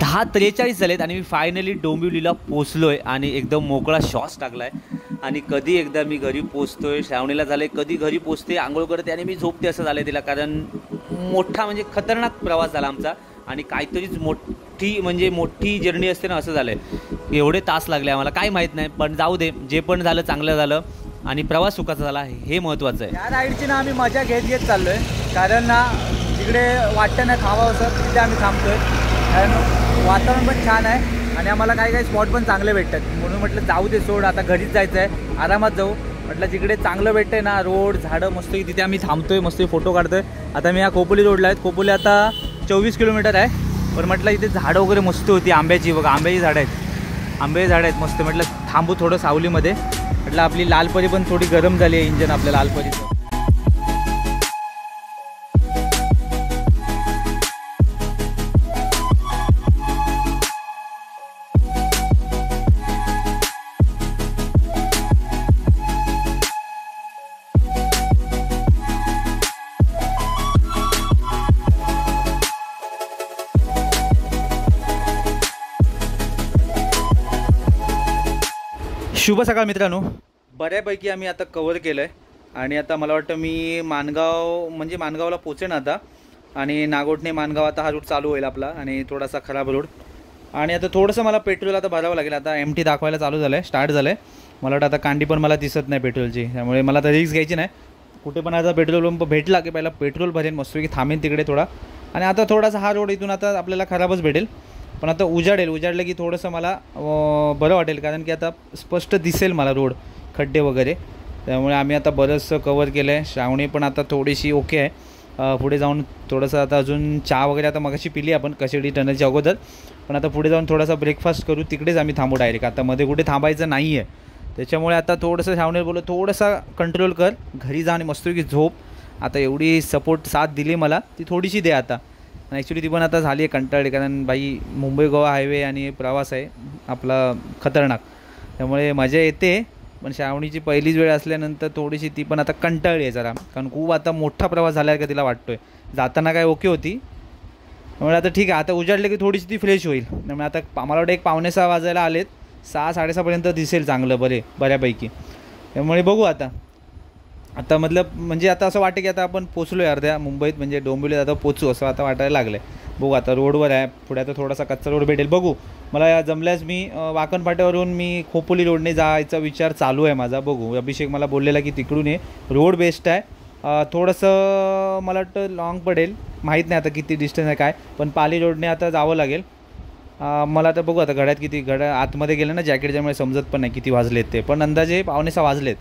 10:43 झालेत आणि मी फायनली डोंबिवलीला पोचलोय आणि एकदम मोकळा श्वास टाकलाय. आणि कधी एकदा मी घरी पोचतोय, श्रावणीला झाले कधी घरी पोचते, आंघोळ करते आणि मी झोपते असं झालंय तिला. कारण मोठा म्हणजे खतरनाक प्रवास झाला आमचा आणि काहीतरीच मोठी जर्नी असते ना, असं झालंय. एवढे तास लागले आम्हाला काय माहीत नाही, पण जाऊ दे, जे पण झालं चांगलं झालं आणि प्रवास सुखाचा झाला हे महत्त्वाचं आहे. या राईडची ना आम्ही मजा घेत चाललोय, कारण ना तिकडे वाटतं ना थांबावं असं, तिथे आम्ही थांबतोय. कारण वातावरण पण छान आहे आणि आम्हाला काही स्पॉट पण चांगले भेटतात. म्हणून म्हटलं जाऊ दे, सोड आता घरीच जायचं आहे, आरामात जाऊ म्हटलं. जिकडे चांगलं भेटतंय ना, रोड झाडं मस्त, तिथे आम्ही थांबतोय, मस्त फोटो काढतोय. आता मी या खोपोली रोडला आहे. खोपोली आता 24 किलोमीटर आहे, पण म्हटलं इथे झाडं वगैरे मस्त होती आंब्याची. बघा आंब्याची झाडं आहेत, आंब्याची झाडं आहेत मस्त. म्हटलं थांबू थोडं सावलीमध्ये. म्हटलं आपली लालपरी पण थोडी गरम झाली आहे, इंजन आपल्या लालपरीचं. शुभ सकाळ मित्रांनो. बऱ्यापैकी आम्ही आता कव्हर केलं आहे आणि आता मला वाटतं मी माणगावला पोचेन आता. आणि नागोठणे माणगाव आता हा रूट चालू होईल आपला आणि थोडासा खराब रोड. आणि आता थोडंसं मला पेट्रोल आता भरावं लागेल. आता एमटी दाखवायला चालू झालं आहे, स्टार्ट झालं आहे. मला वाटतं आता कांडी पण मला दिसत नाही पेट्रोलची, त्यामुळे मला तर रिस्क घ्यायची नाही. कुठे पण आता पेट्रोल पंप भेटला की पहिला पेट्रोल भरेन मस्तपैकी, थांबेन तिकडे थोडा. आणि आता थोडासा हा रोड इथून आता आपल्याला खराबच भेटेल, पण आता उजाडलं की थोडंसं मला बरं वाटेल, कारण की आता स्पष्ट दिसेल मला रोड, खड्डे वगैरे. त्यामुळे आम्ही आता बरंचसं कवर केलं आहे. श्रावणी पण आता थोडीशी ओके आहे. पुढे जाऊन थोडंसं आता अजून चहा वगैरे आता मगाशी पिली आपण कशेडी टनलच्या अगोदर, पण आता पुढे जाऊन थोडासा ब्रेकफास्ट करू, तिकडेच आम्ही थांबू डायरेक्ट. आता मध्ये कुठे थांबायचं नाही आहे. त्याच्यामुळे आता थोडंसं श्रावणी बोललो थोडंसा कंट्रोल कर, घरी जा आणि मस्तपैकी झोप. आता एवढी सपोर्ट साथ दिली मला, ती थोडीशी दे आता. ॲक्च्युली ती पण आता झाली आहे कंटाळली, कारण बाई मुंबई गोवा हायवे आणि प्रवास आहे आपला खतरनाक, त्यामुळे मजा येते. पण श्रावणीची पहिलीच वेळ असल्यानंतर थोडीशी ती पण आता कंटाळली आहे जरा, कारण खूप आता मोठा प्रवास झाला आहे का तिला वाटतो आहे. जाताना काय ओके होती, त्यामुळे आता ठीक आहे. आता उजाडले की थोडीशी ती फ्रेश होईल. त्यामुळे आता मला वाटतं 5:45 वाजायला आलेत, 6-6:30पर्यंत दिसेल चांगलं बऱ्यापैकी. त्यामुळे बघू आता म्हणजे आता असं वाटतं की आता आपण पोचलो आहे अर्ध्या मुंबईत, म्हणजे डोंबिवलीत आता पोचू असं आता वाटायला लागलं आहे. बघू आता रोडवर आहे, पुढे आता थोडासा कच्चा रोड भेटेल बघू. मला जमल्यास मी वाकण फाट्यावरून मी खोपोली रोडने जायचा विचार चालू आहे माझा. बघू, अभिषेक मला बोललेला की तिकडून ये, रोड बेस्ट आहे. थोडंसं मला वाटतं लॉंग पडेल, माहीत नाही आता किती डिस्टन्स आहे काय, पण पाली रोडने आता जावं लागेल मला. आता बघू आता घड्यात आतमध्ये गेलं ना जॅकेटच्यामुळे समजत पण नाही किती वाजलेत ते, पण अंदाजे 5:45 वाजलेत.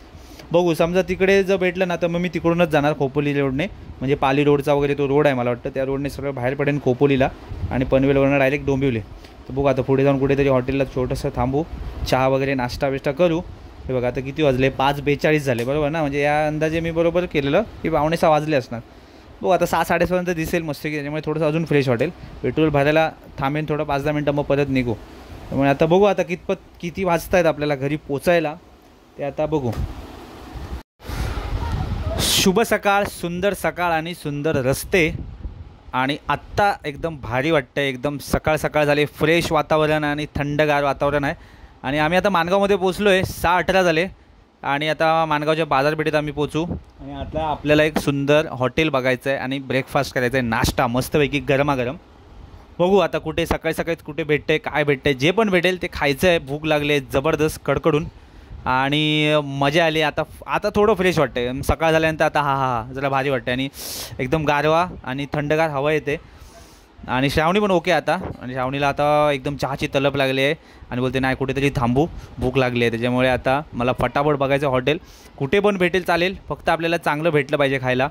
बघू, समजा तिकडे जर भेटलं ना तर मग मी तिकडूनच जाणार खोपोली रोडने, म्हणजे पाली रोडचा वगैरे तो रोड आहे मला वाटतं, त्या रोडने सगळं बाहेर पडेन खोपोलीला आणि पनवेलवरनं डायरेक्ट डोंबिवली. तर बघू आता पुढे जाऊन कुठेतरी हॉटेलला छोटंसं थांबू, चहा वगैरे नाश्ता बिष्टा करू. हे बघा आता किती वाजले, 5:42 झाले बरोबर ना, म्हणजे या अंदाजे मी बरोबर केलेलं की 5:45 वाजले असणार. बघू आता 6-6:30पर्यंत दिसेल मस्त की, त्याच्यामुळे थोडंसं अजून फ्रेश वाटेल. पेट्रोल भरायला थांबेन थोडं 5-10 मिनटं, मग परत निघू. त्यामुळे आता बघू आता किती वाजत आहेत आपल्याला घरी पोचायला ते आता बघू. शुभ सकाळ, सुंदर सकाळ आणि सुंदर रस्ते आणि आत्ता एकदम भारी वाटतं आहे. एकदम सकाळ झाली, फ्रेश वातावरण आणि थंडगार वातावरण आहे. आणि आम्ही आता माणगावमध्ये पोचलो आहे, 6:18 झाले आणि आता माणगावच्या बाजारपेठेत आम्ही पोचू. आणि आता आपल्याला एक सुंदर हॉटेल बघायचं आहे आणि ब्रेकफास्ट करायचा आहे, नाश्ता मस्तपैकी गरमागरम. बघू आता कुठे सकाळी कुठे भेटतं आहे, काय भेटतं आहे, जे पण भेटेल ते खायचं आहे. भूक लागली आहे जबरदस्त कडकडून आणि मजा आली. आता थोडं फ्रेश वाटतं आहे, सकाळ झाल्यानंतर आता हा जरा भारी वाटतं आणि एकदम गारवा आणि थंडगार हवा येते. आणि श्रावणी पण ओके आता, आणि श्रावणीला आता एकदम चहाची तलप लागली आहे आणि बोलते नाही कुठेतरी थांबू, भूक लागली आहे. त्याच्यामुळे आता मला फटाफट बघायचं हॉटेल, कुठे पण भेटेल चालेल, फक्त आपल्याला चांगलं भेटलं पाहिजे खायला.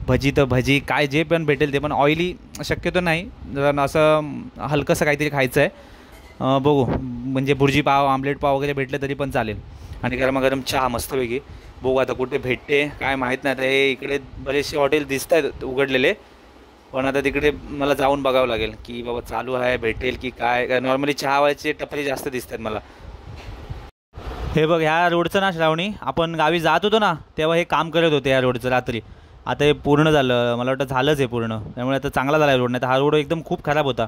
भजी तर भजी, काय जे पण भेटेल ते, पण ऑइली शक्यतो नाही, जर असं हलकंसं काहीतरी खायचं आहे. बघू, म्हणजे भुर्जी पाव, आमलेट पाव वगैरे भेटलं तरी पण चालेल. आणि गरमागरम चहा मस्तपैकी. बघू आता कुठे भेटते काय माहीत नाही. आता हे इकडे बरेचसे हॉटेल दिसत आहेत उघडलेले, पण आता तिकडे मला जाऊन बघावं लागेल की बाबा चालू आहे भेटेल की काय. नॉर्मली चहावायचे टपरी जास्त दिसत आहेत मला. हे बघ, ह्या रोडचं ना श्रावणी, आपण गावी जात होतो ना तेव्हा हे काम करत होते या रोडचं रात्री. आता हे पूर्ण झालं, मला वाटतं झालंच आहे पूर्ण, त्यामुळे आता चांगला झाला आहे रोड. नाही तर हा रोड एकदम खूप खराब होता.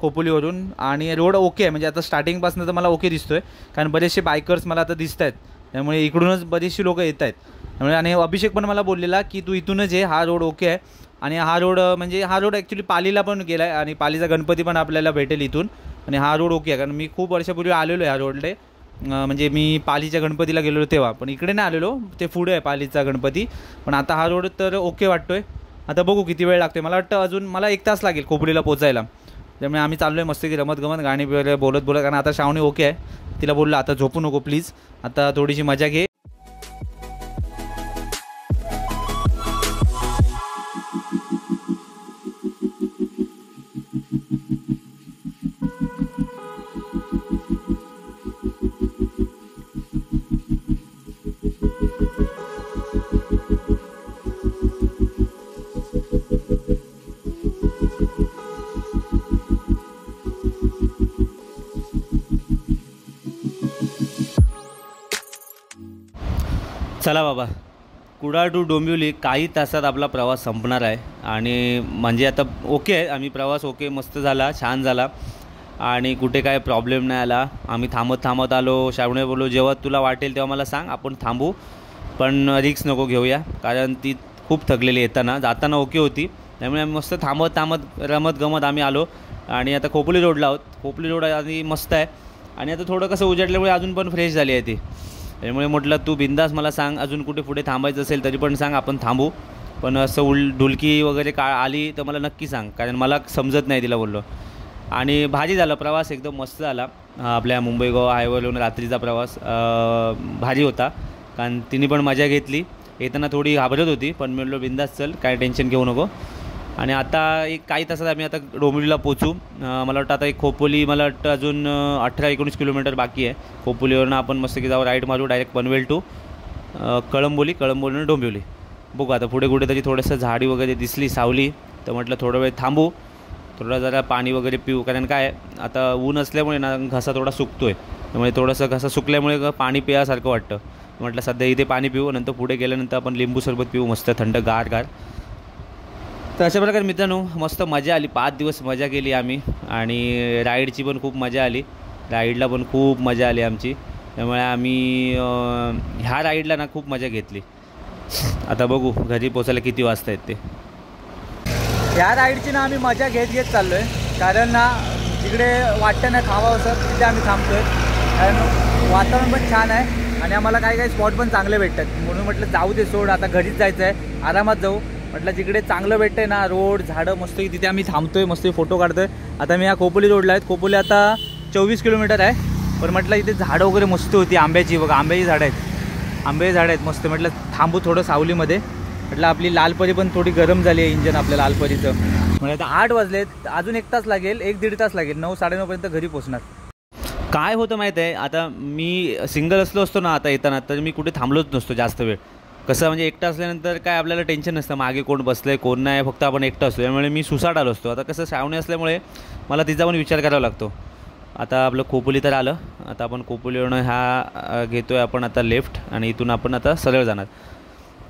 खोपोलीवरून आणि रोड ओके आहे, म्हणजे आता स्टार्टिंगपासून तर मला ओके दिसतो आहे, कारण बरेचसे बायकर्स मला आता दिसत आहेत, त्यामुळे इकडूनच बरीचशी लोकं येत आहेत. त्यामुळे आणि अभिषेक पण मला बोललेला की तू इथूनच ये, हा रोड ओके आहे. आणि हा रोड म्हणजे हा रोड ॲक्च्युली पालीला पण गेला आहे आणि पालीचा गणपती पण आपल्याला भेटेल इथून. आणि हा रोड ओके आहे, कारण मी खूप वर्षापूर्वी आलेलो आहे ह्या रोडले, म्हणजे मी पालीच्या गणपतीला गेलेलो तेव्हा, पण इकडे नाही आलेलो, ते पुढे आहे पालीचा गणपती. पण आता हा रोड तर ओके वाटतो आहे. आता बघू किती वेळ लागतो. मला वाटतं अजून मला 1 तास लागेल खोपोलीला पोचायला. त्यामुळे आम्ही चाललो आहे मस्तपैकी रमत गमत गाणी वगैरे बोलत बोलत, कारण आता श्रावणी ओके आहे. तिला बोललो आता झोपू नको प्लीज, आता थोडीशी मजा घे. चला बाबा, कुडाळ टू डोंबिवली काही तासात आपला प्रवास संपणार आहे. आणि म्हणजे आता ओके आहे, आम्ही प्रवास ओके मस्त झाला, छान झाला आणि कुठे काय प्रॉब्लेम नाही आला. आम्ही थांबत आलो. श्रावणे बोललो जेव्हा तुला वाटेल तेव्हा मला सांग, आपण थांबू, पण रिक्स नको घेऊया, कारण ती खूप थकलेली येताना. जाताना ओके होती, त्यामुळे आम्ही मस्त थांबत रमत गमत आम्ही आलो. आणि आता खोपोली रोडला आहोत. खोपोली रोड आधी मस्त आहे आणि आता थोडं कसं उजाडल्यामुळे अजून पण फ्रेश झाली आहे ती. त्यामुळे म्हटलं तू बिंदास मला सांग, अजून कुठे पुढे थांबायचं असेल तरी पण सांग, आपण थांबू, पण असं ढुलकी वगैरे आली तर मला नक्की सांग, कारण मला समजत नाही तिला बोललो. आणि भारी झाला प्रवास, एकदम मस्त झाला. आपल्या मुंबई गोवा हायवेवरून रात्रीचा प्रवास भारी होता, कारण तिने पण मजा घेतली. येताना थोडी घाबरत होती, पण मी म्हटलो बिंदास चल, काय टेन्शन घेऊ नको. आणि आता काही तासात आम्ही आता डोंबिवलीला पोचू. मला वाटतं आता खोपोली, मला वाटतं अजून 18-19 किलोमीटर बाकी आहे. खोपोलीवरून आपण मस्त की जाऊ, राईड मारू डायरेक्ट पनवेल टू कळंबोलीवरून डोंबिवली. बघू आता पुढे कुठेतरी थोडंसं झाडी वगैरे दिसली, सावली, तर म्हटलं थोडा वेळ थांबू, थोडं जरा पाणी वगैरे पिऊ, कारण काय आता ऊन असल्यामुळे ना घसा थोडा सुकतो आहे, त्यामुळे थोडंसं घसा सुकल्यामुळे पाणी पियासारखं वाटतं. म्हटलं सध्या इथे पाणी पिऊ, नंतर पुढे गेल्यानंतर आपण लिंबू सरबत पिऊ मस्त थंड गार. तर अशा प्रकारे मित्रांनो मस्त मजा आली, 5 दिवस मजा केली आम्ही. आणि राईडची पण खूप मजा आली, राईडला पण खूप मजा आली आमची. त्यामुळे आम्ही ह्या राईडला ना खूप मजा घेतली. आता बघू घरी पोचायला किती वाजता आहेत ते. ह्या राईडची ना आम्ही मजा घेत चाललो आहे, कारण ना तिकडे वाटतं ना थांबावंसं, तिथे आम्ही थांबतो आहे, कारण वातावरण पण छान आहे आणि आम्हाला काही स्पॉट पण चांगले भेटतात. म्हणून म्हटलं जाऊ दे सोड, आता घरीच जायचं आहे, आरामात जाऊ. म्हटलं जिकडे चांगलं भेटतं आहे ना, रोड झाडं मस्त, तिथे आम्ही थांबतो आहे, मस्त फोटो काढतो आहे. आता मी या खोपोली रोडला आहे. खोपोली आता 24 किलोमीटर आहे, पण म्हटलं इथे झाडं वगैरे मस्त होती, आंब्याची बघा, आंब्याची झाडं आहेत मस्त. म्हटलं थांबू थोडं सावलीमध्ये. म्हटलं आपली लालपरी पण थोडी गरम झाली आहे, इंजन आपल्या लालपरीचं. म्हणजे आता 8 वाजलेत, अजून 1 तास लागेल, 1-1.5 तास लागेल, 9-9:30पर्यंत घरी पोहोचणार. काय होतं माहीत आहे, आता मी सिंगल असतो ना आता येताना, तर मी कुठे थांबलोच नसतो जास्त वेळ. कसं म्हणजे एकटं असल्यानंतर काय आपल्याला टेन्शन नसतं, मागे कोण बसलं आहे कोण नाही, फक्त आपण एकटं असतो, त्यामुळे मी सुसाट आलो असतो. आता कसं श्रावणी असल्यामुळे मला तिचा पण विचार करावा लागतो. आता आपलं खोपोली तर आलं, आता आपण खोपोलीवरून हा घेतो आहे आपण आता लेफ्ट, आणि इथून आपण आता सरळ जाणार.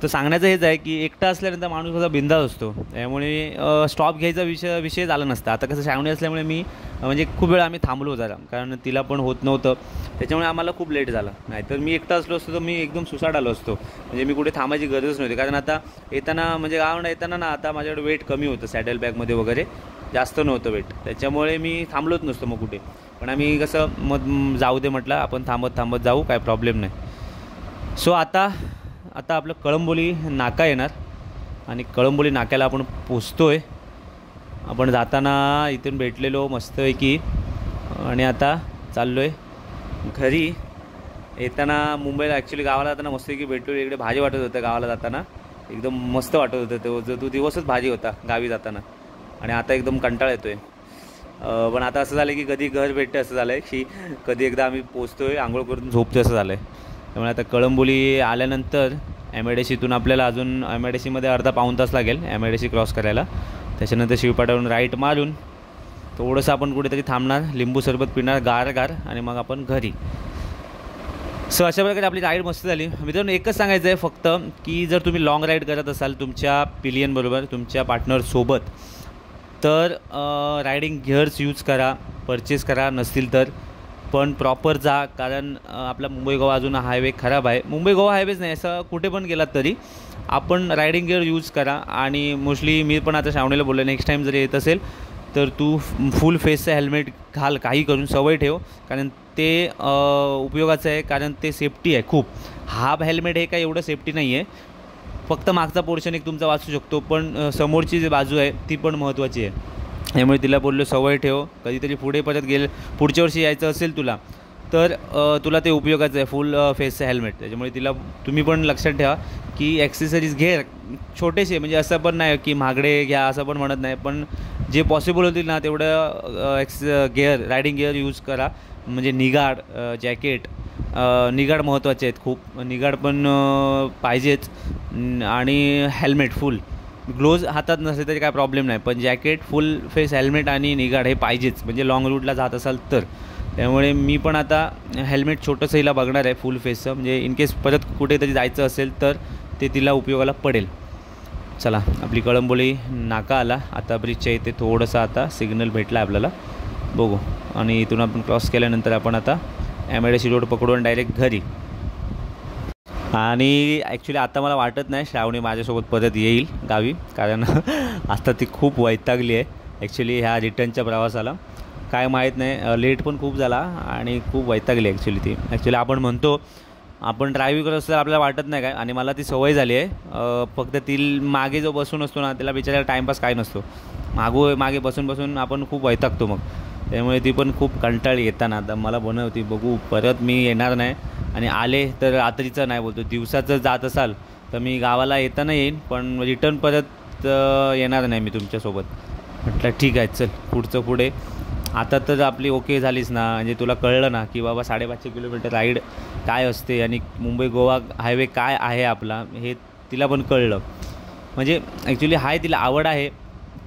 तर सांगण्याचं हेच आहे की एकटा असल्यानंतर माणूस कसा बिंदास असतो, त्यामुळे स्टॉप घ्यायचा विषय झाला नसता. आता कसं श्रावणी असल्यामुळे मी म्हणजे खूप वेळा आम्ही थांबलो जरा, कारण तिला पण होत नव्हतं, त्याच्यामुळे आम्हाला खूप लेट झाला. नाहीतर मी एकटा असलो असतो तर मी एकदम सुसाट आलो असतो, म्हणजे मी कुठे थांबायची गरजच नव्हती. कारण आता येताना म्हणजे गावाला येताना ना आता माझ्याकडे वेट कमी होतं, सॅडल बॅगमध्ये वगैरे जास्त नव्हतं वेट, त्याच्यामुळे मी थांबलोच नसतो मग कुठे. पण आम्ही कसं मग जाऊ दे म्हटलं, आपण थांबत जाऊ, काय प्रॉब्लेम नाही. सो आता आपलं कळंबोली नाका येणार आणि कळंबोली नाक्याला आपण पोचतो आहे. आपण जाताना इथून भेटलेलो मस्तपैकी, आणि आता चाललो आहे घरी. येताना मुंबईला ॲक्च्युली गावाला जाताना मस्तपैकी भेटलो, इकडे भाजी वाटत होतं गावाला जाताना, एकदम मस्त वाटत होतं. तो दिवसच भाजी होता गावी जाताना, आणि आता एकदम कंटाळा येतो आहे. पण आता असं झालं की कधी घर भेटतं असं झालं आहे, की कधी एकदा आम्ही पोचतो आहे, आंघोळ करून झोपतो असं झालं आहे. त्यामुळे आता कळंबोली आल्यानंतर MIDCतून आपल्याला अजून MIDCमध्ये अर्धा-पाऊण तास लागेल MIDC क्रॉस करायला. त्याच्यानंतर शिवपाटावरून राईट मारून थोडंसं आपण कुठेतरी थांबणार, लिंबू सरबत पिणार गार, आणि मग आपण घरी. सो अशा प्रकारे आपली राईड मस्त झाली. मित्रांनो एकच सांगायचं आहे फक्त, की जर तुम्ही लाँग राईड करत असाल तुमच्या पिलियनबरोबर, तुमच्या पार्टनरसोबत, तर रायडिंग गिअर्स यूज करा, परचेस करा नसतील तर, पण प्रॉपर जा. कारण आपला मुंबई गोवा अजून हायवे खराब आहे. मुंबई गोवा हायवेच नाही, असं कुठे पण गेलात तरी आपण रायडिंग गिअर यूज करा. आणि मोस्टली मी पण आता श्रावणीला बोललो, नेक्स्ट टाईम जर येत असेल तर तू फुल फेसचं हेल्मेट घाल, काही करून सवय ठेव, कारण ते उपयोगाचं आहे, कारण ते सेफ्टी आहे खूप. हाफ हेल्मेट हे काय एवढं सेफ्टी नाही आहे, फक्त मागचा पोर्शन एक तुमचा वाचू शकतो, पण समोरची जी बाजू आहे ती पण महत्त्वाची आहे. त्यामुळे तिला बोललो सवय ठेव, कधीतरी पुढे परत पुढच्या वर्षी यायचं असेल तुला तर तुला ते उपयोगाचं आहे फुल फेसचं हेल्मेट. त्याच्यामुळे तिला तुम्ही पण लक्षात ठेवा की ॲक्सेसरीज घे छोटेसे, म्हणजे असं पण नाही की महागडे घ्या असं पण म्हणत नाही, पण जे पॉसिबल होतील ना तेवढं रायडिंग गिअर यूज करा. म्हणजे निगाड, जॅकेट, निगाड महत्त्वाचे आहेत खूप, निगाड पण पाहिजेच, आणि हेल्मेट फुल. ग्लोव्ज हातात नसले तरी काय प्रॉब्लेम नाही, पण जॅकेट, फुल फेस हेल्मेट आणि निगाड हे पाहिजेच, म्हणजे लाँग रूटला जात असाल तर. त्यामुळे मी पण आता हेल्मेट छोटंसं हिला बघणार आहे फुल फेसचं, म्हणजे इन केस परत कुठेतरी जायचं असेल तर ते तिला उपयोगाला पडेल. चला, आपली कळंबोली नाका आला आता, ब्रिजच्या इथे थोडंसं आता सिग्नल भेटला आपल्याला, बघू. आणि इथून आपण क्रॉस केल्यानंतर आपण आता MIDC रोड पकडून डायरेक्ट घरी. आणि ॲक्च्युली आता मला वाटत नाही श्रावणी माझ्यासोबत परत येईल गावी, कारण आता ती खूप वैतागली आहे ॲक्च्युली ह्या रिटर्नच्या प्रवासाला. काय माहीत नाही, लेट पण खूप झाला आणि खूप वैतागली ॲक्च्युली ती. ॲक्च्युली आपण म्हणतो आपण ड्रायव्हिंग करत असतो आपल्याला वाटत नाही काय, आणि मला ती सवय झाली आहे. फक्त ती मागे जो बसून असतो ना त्याला बिचारायला टाईमपास काय नसतो, मागे बसून आपण खूप वैतागतो मग. त्यामुळे ती पण खूप कंटाळी येताना. आता मला बनवती, बघू परत मी येणार नाही, आणि आले तर रात्रीचं नाही बोलतो, दिवसाचं जात असाल तर मी गावाला येताना येईन, पण रिटर्न परत येणार नाही मी तुमच्यासोबत. म्हटलं ठीक आहे चल, पुढचं पुढे. आता तर आपली ओके झालीच ना, म्हणजे तुला कळलं ना की बाबा 550 किलोमीटर राईड काय असते, आणि मुंबई गोवा हायवे काय आहे आपला, हे तिला पण कळलं. म्हणजे ॲक्च्युली हाय तिला आवड आहे,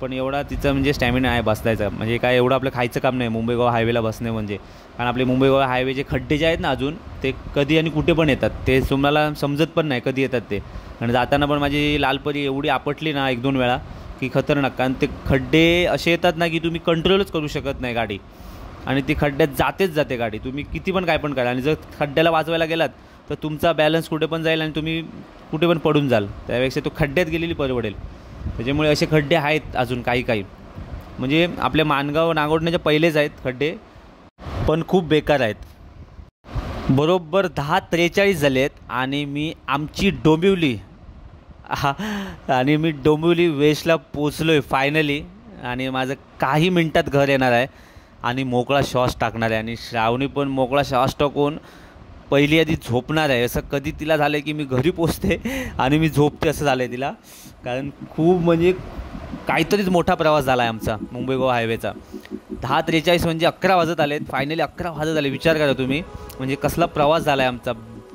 पण एवढा तिचा म्हणजे स्टॅमिना आहे बसलायचा, म्हणजे काय एवढं आपलं खायचं काम नाही मुंबई गोवा हायवेला बसणे म्हणजे. कारण आपले मुंबई गोवा हायवेचे खड्डे जे आहेत ना अजून, ते कधी आणि कुठे पण येतात, ते तुम्हाला समजत पण नाही कधी येतात ते. आणि जाताना पण माझी लालपरी एवढी आपटली ना 1-2 वेळा की खतरनाक, कारण ते खड्डे असे येतात ना की तुम्ही कंट्रोलच करू शकत नाही गाडी, आणि ती खड्ड्यात जाते गाडी, तुम्ही किती पण काय पण करा. आणि जर खड्ड्याला वाजवायला गेलात तर तुमचा बॅलन्स कुठे पण जाईल आणि तुम्ही कुठे पण पडून जाल, त्यापेक्षा तो खड्ड्यात गेलेली परवडेल. त्याच्यामुळे असे खड्डे आहेत अजून काही, म्हणजे आपल्या माणगाव नागोठण्याच्या पहिलेच आहेत खड्डे, पण खूप बेकार आहेत. बरोबर 10:43 झाले आहेत आणि मी आमची डोंबिवली आणि मी डोंबिवली वेस्टला पोचलो आहे फायनली. आणि माझं काही मिनटात घर येणार आहे आणि मोकळा श्वास टाकणार आहे. आणि श्रावणी पण मोकळा श्वास टाकून पहिली आधी झोपणार आहे. असं कधी तिला झालं की मी घरी पोचते आणि मी झोपते असं झालं आहे तिला, कारण खूप म्हणजे काहीतरीच मोठा प्रवास झाला आहे आमचा मुंबई गोवा हायवेचा. 10:43 म्हणजे 11 वाजत आले आहेत, फायनली 11 वाजत आले. विचार करा तुम्ही, म्हणजे कसला प्रवास झाला आहे आमचा,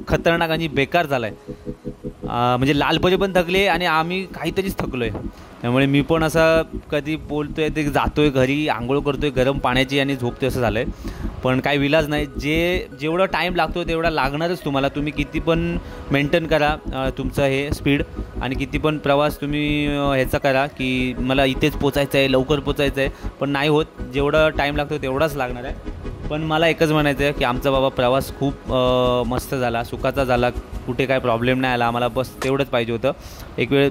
खतरनाक आणि बेकार झाला आहे. म्हणजे लालपरी पण थकले आणि आम्ही काहीतरीच थकलो आहे. त्यामुळे मी पण असं कधी बोलतो आहे ते जातो आहे घरी, आंघोळ करतो आहे गरम पाण्याची आणि झोपतो असं झालं आहे. पण काही विलाज नाही, जेवढं टाईम लागतो तेवढा लागणारच तुम्हाला. तुम्ही किती पण मेंटेन करा तुमचं हे स्पीड, आणि किती पण प्रवास तुम्ही ह्याचा करा की मला इथेच पोचायचं आहे, लवकर पोचायचं आहे, पण नाही होत. जेवढं टाईम लागतो तेवढाच लागणार आहे. पण मला एकच म्हणायचं आहे की आमचा बाबा प्रवास खूप मस्त झाला, सुखाचा झाला, कुठे काय प्रॉब्लेम नाही आला आम्हाला. बस तेवढंच पाहिजे होतं. एक वेळ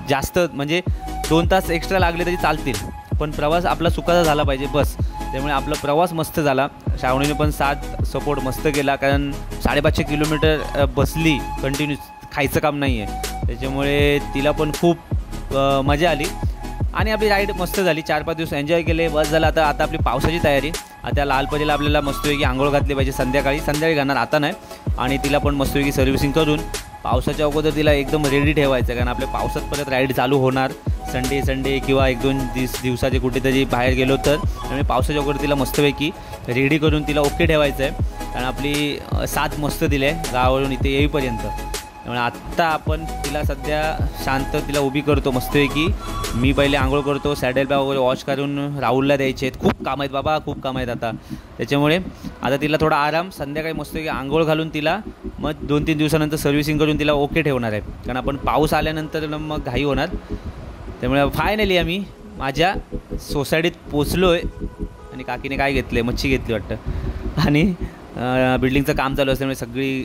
जास्त म्हणजे 2 तास एक्स्ट्रा लागले तरी चालतील, पण प्रवास आपला सुखाचा झाला पाहिजे बस. त्यामुळे आपला प्रवास मस्त झाला. श्रावणीने पण साथ सपोर्ट मस्त केला, कारण 550 किलोमीटर बसली कंटिन्यूस, खायचं काम नाही आहे. त्याच्यामुळे तिला पण खूप मजा आली आणि आपली राईड मस्त झाली. 4-5 दिवस एन्जॉय केले, बस झालं. आता आपली पावसाची तयारी. आता लालपरीला आपल्याला मस्तपैकी आंघोळ घातली पाहिजे संध्याकाळी घालणार आता नाही. आणि तिला पण मस्तपैकी सर्व्हिसिंग करून पावसाच्या अगोदर तिला एकदम रेडी ठेवायचं, कारण आपल्या पावसात परत राईड चालू होणार संडे किंवा 1-2 दिवसाचे कुठेतरी बाहेर गेलो तर. त्यामुळे पावसाच्या अगोदर तिला मस्तपैकी रेडी करून तिला ओके ठेवायचं आहे, कारण आपली साथ मस्त दिली आहे गावावरून इथे येईपर्यंत. त्यामुळे आत्ता आपण तिला सध्या शांत तिला उभी करतो मस्तपैकी. मी पहिले आंघोळ करतो, सॅडल बॅग वगैरे वॉश करून राहुलला द्यायचे आहेत. खूप काम आहेत बाबा, खूप काम आहेत आता. त्याच्यामुळे आता तिला थोडा आराम, संध्याकाळी मस्तपैकी आंघोळ घालून तिला मग 2-3 दिवसानंतर सर्व्हिसिंग करून तिला ओके ठेवणार आहे, कारण आपण पाऊस आल्यानंतर मग घाई होणार. त्यामुळे फायनली आम्ही माझ्या सोसायटीत पोचलो आहे आणि काकीने काय घेतलं आहे, मच्छी घेतली वाटतं. आणि बिल्डिंगचं काम चालू असल्यामुळे सगळी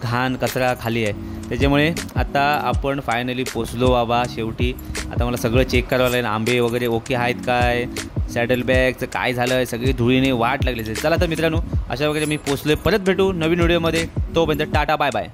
घाण कचरा खाली आहे. त्याच्यामुळे आता आपण फायनली पोचलो बाबा शेवटी. आता मला सगळं चेक करावं लागेल, आंबे वगैरे ओके आहेत काय, सॅडल बॅगचं काय झालं आहे, सगळी धुळीने वाट लागली. चला तर मित्रांनो, अशा वगैरे मी पोचलो आहे. परत भेटू नवीन व्हिडिओमध्ये. तोपर्यंत टाटा बाय बाय.